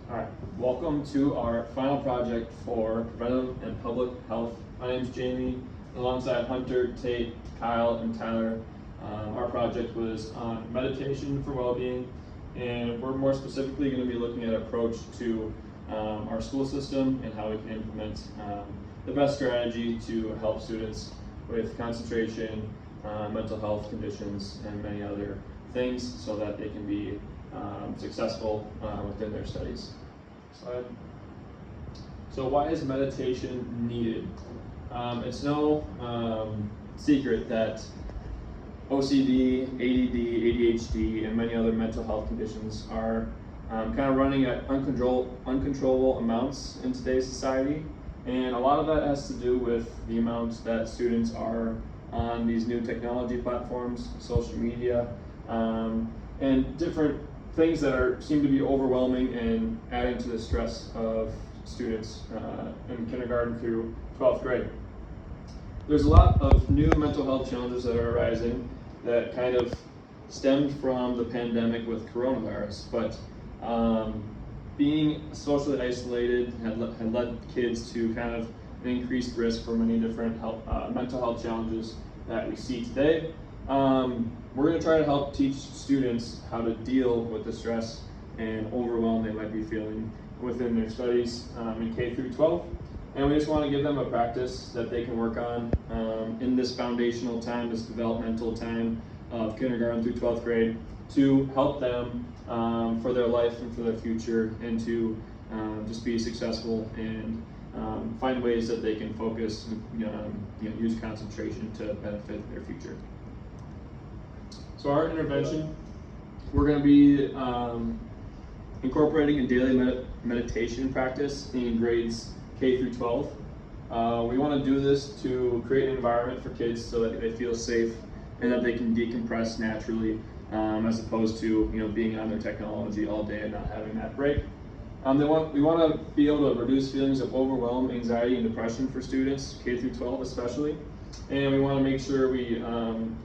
Alright, welcome to our final project for preventative and public health. My name is Jamie, alongside Hunter, Tate, Kyle, and Tyler. Our project was on meditation for well-being, and we're more specifically going to be looking at an approach to our school system and how we can implement the best strategy to help students with concentration, mental health conditions, and many other things so that they can be successful within their studies. So why is meditation needed? It's no secret that OCD, ADD, ADHD, and many other mental health conditions are kind of running at uncontrollable amounts in today's society. And a lot of that has to do with the amounts that students are on these new technology platforms, social media, and different things that seem to be overwhelming and adding to the stress of students in kindergarten through 12th grade. There's a lot of new mental health challenges that are arising that kind of stemmed from the pandemic with coronavirus, but being socially isolated had led kids to kind of an increased risk for many different mental health challenges that we see today. We're going to try to help teach students how to deal with the stress and overwhelm they might be feeling within their studies in K through 12. And we just want to give them a practice that they can work on in this foundational time, this developmental time of kindergarten through 12th grade, to help them for their life and for their future, and to just be successful and find ways that they can focus and use concentration to benefit their future. So our intervention, we're going to be incorporating a daily meditation practice in grades K through 12. We want to do this to create an environment for kids so that they feel safe and that they can decompress naturally, as opposed to being on their technology all day and not having that break. We want to be able to reduce feelings of overwhelm, anxiety, and depression for students, K through 12 especially. And we want to make sure we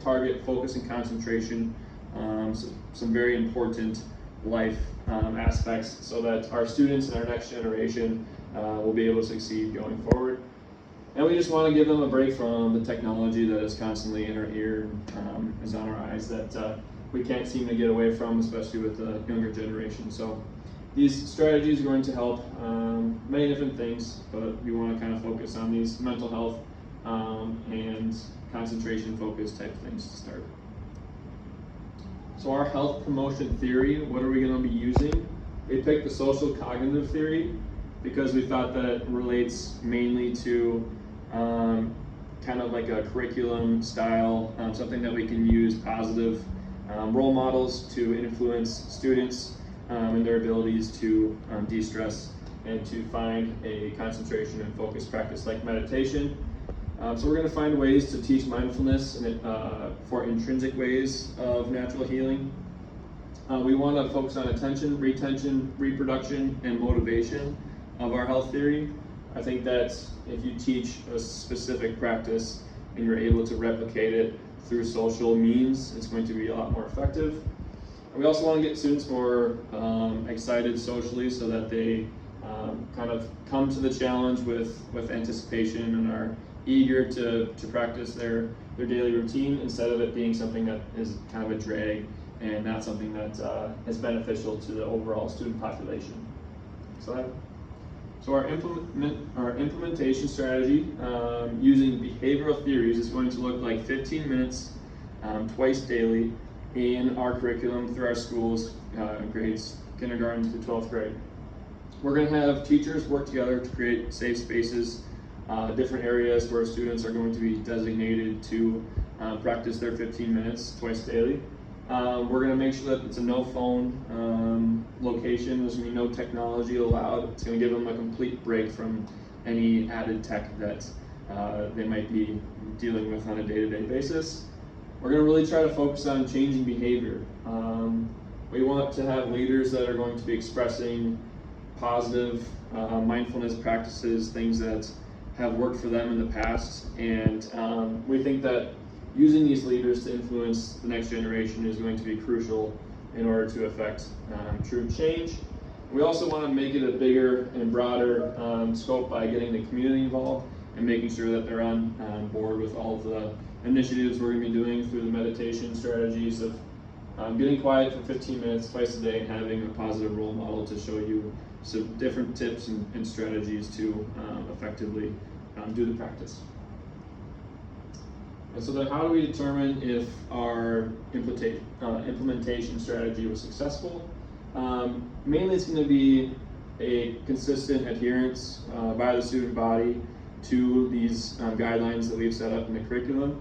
target focus and concentration, some very important life aspects, so that our students and our next generation will be able to succeed going forward. And we just want to give them a break from the technology that is constantly in our ear and is on our eyes that we can't seem to get away from, especially with the younger generation. So these strategies are going to help many different things, but we want to kind of focus on these mental health and concentration focused type things to start. So our health promotion theory, what are we going to be using? We picked the social cognitive theory because we thought that it relates mainly to kind of like a curriculum style, something that we can use positive role models to influence students and their abilities to de-stress and to find a concentration and focus practice like meditation. So we're going to find ways to teach mindfulness for intrinsic ways of natural healing. We want to focus on attention, retention, reproduction, and motivation of our health theory. I think that if you teach a specific practice and you're able to replicate it through social means, it's going to be a lot more effective. And we also want to get students more excited socially so that they kind of come to the challenge with anticipation and are eager to practice their daily routine, instead of it being something that is kind of a drag and not something that is beneficial to the overall student population. So our implementation strategy using behavioral theories is going to look like 15 minutes twice daily in our curriculum through our schools, grades kindergarten to 12th grade. We're going to have teachers work together to create safe spaces, different areas where students are going to be designated to practice their 15 minutes twice daily. We're going to make sure that it's a no phone location. There's going to be no technology allowed. It's going to give them a complete break from any added tech that they might be dealing with on a day-to-day basis. We're going to really try to focus on changing behavior. We want to have leaders that are going to be expressing positive mindfulness practices, things that have worked for them in the past, and we think that using these leaders to influence the next generation is going to be crucial in order to affect true change. We also want to make it a bigger and broader scope by getting the community involved and making sure that they're on board with all of the initiatives we're going to be doing through the meditation strategies of getting quiet for 15 minutes twice a day and having a positive role model to show you some different tips and strategies to effectively do the practice. And so then how do we determine if our implementation strategy was successful? Mainly it's going to be a consistent adherence by the student body to these guidelines that we've set up in the curriculum.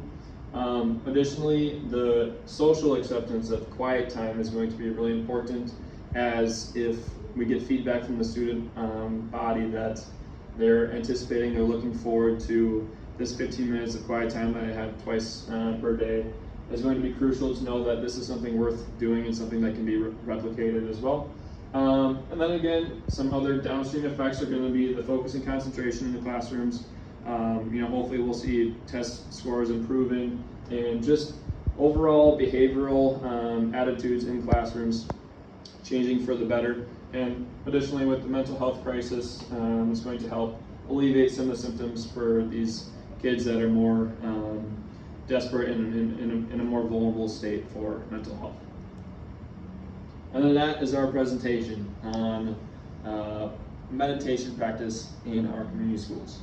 Additionally, the social acceptance of quiet time is going to be really important, as if we get feedback from the student body that they're anticipating, they're looking forward to this 15 minutes of quiet time that I have twice per day, is going to be crucial to know that this is something worth doing and something that can be replicated as well. And then again, some other downstream effects are going to be the focus and concentration in the classrooms. Hopefully we'll see test scores improving and just overall behavioral attitudes in classrooms changing for the better. And additionally, with the mental health crisis, it's going to help alleviate some of the symptoms for these kids that are more desperate and in a more vulnerable state for mental health. And then that is our presentation on meditation practice in our community schools.